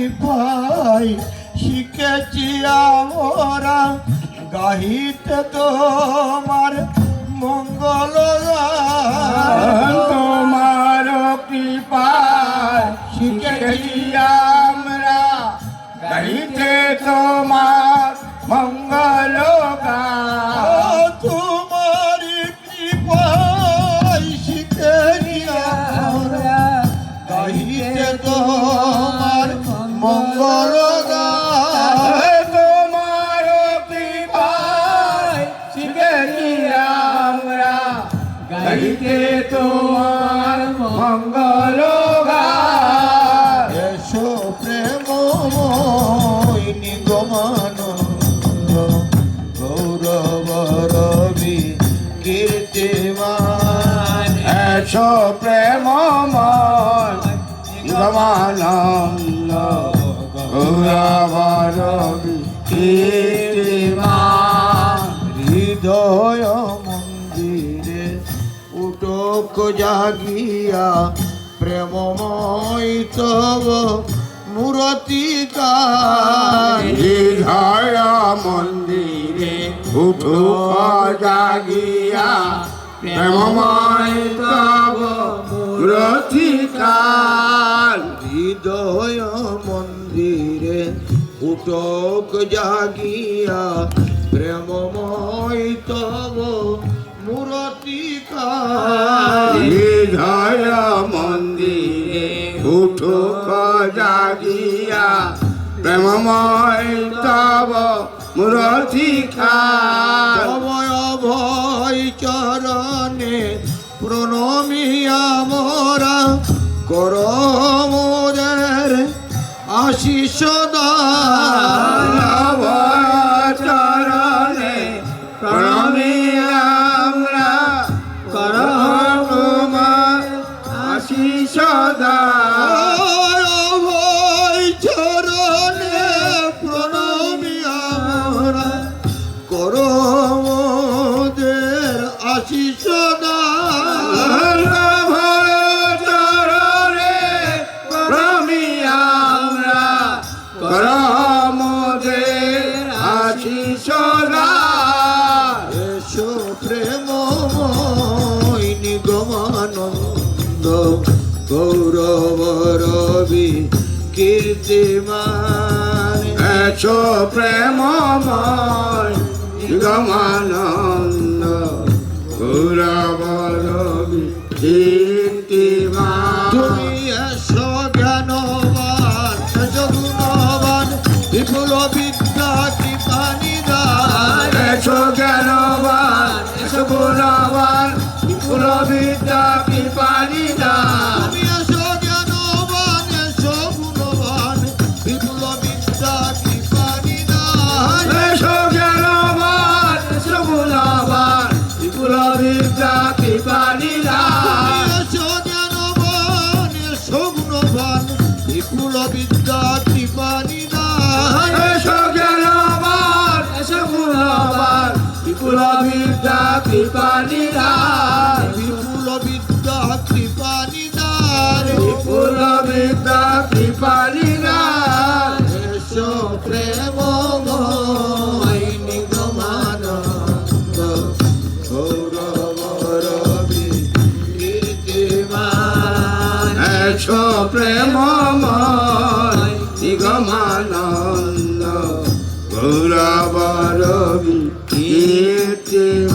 কৃপায় শিখেছি আমরা গাহিতে তোমার মঙ্গল গান। তোমার কৃপায় শিখেছি আমরা গাইতে তোমার মঙ্গল গান। তোমার কৃপায় শিখেছি আমরা গাহিতে তোমার মঙ্গল গান। তোমার কৃপায় শিখেছি আমরা গাইতে তোমার মঙ্গল গান। এসো প্রেমময় নিগমানন্দ গৌরব রবি কীর্তিমান। এসো প্রেমময় গমানন্দ গৌরবরবি কীর্তিমান। হৃদয় মন্দিরে উটক জাগিয়া প্রেমময় তব মূরতিকার। হৃদয় মন্দিরে উঠো জাগিয়া প্রেমময় তব মূরতিকার। হৃদয় মন্দিরে উটক জাগিয়া প্রেমময় তব মূরতিকার। হৃদয় মন্দিরে উঠো জাগিয়া প্রেমময় তব মূরতিকার। অভয় অভয় চরণে প্রণমী আমরা কর মোদের আশিস দান। চরণে প্রণমী আমরা কর তোমার আশিস দান। অভয় চরণে প্রণমী আমরা কর মোদের আশিস দান। চরণে প্রণমী আমরা কর মোদের আশিস দান। এসো প্রেমময় নিগমানন্দ গৌরব রবি কীর্তিমান। এসো প্রেমময় গমানন্দ গৌরবরবি কীর্তিমান। তুমি এসো জ্ঞানবান গুণবান বিপুল বিদ্যা কৃপানি দান। এসো জ্ঞানবান এসো গুণবান বিপুল বিদ্যা কৃপানি দান। তুমি এসো জ্ঞানবান এসো গুণবান বিপুল বিদ্যা কৃপানি দান। এসো জ্ঞানবান এসো গুণবান বিপুল বিদ্যা কৃপানি দান। এসো জ্ঞানবান এসো গুণবান বিপুল বিদ্যা কৃপানি দান। এসো জ্ঞানবান এসো গুণবান বিপুল বিদ্যা কৃপানি দান। বিপুল বিদ্যা কৃপানি দান। বিপুল বিদ্যা কৃপানি দান। এসো প্রেমময় নিগমানন্দ গৌরব রবি কীর্তিমান। এসো প্রেমময় নিগমানন্দ গৌরবরবি কীর্তিমান।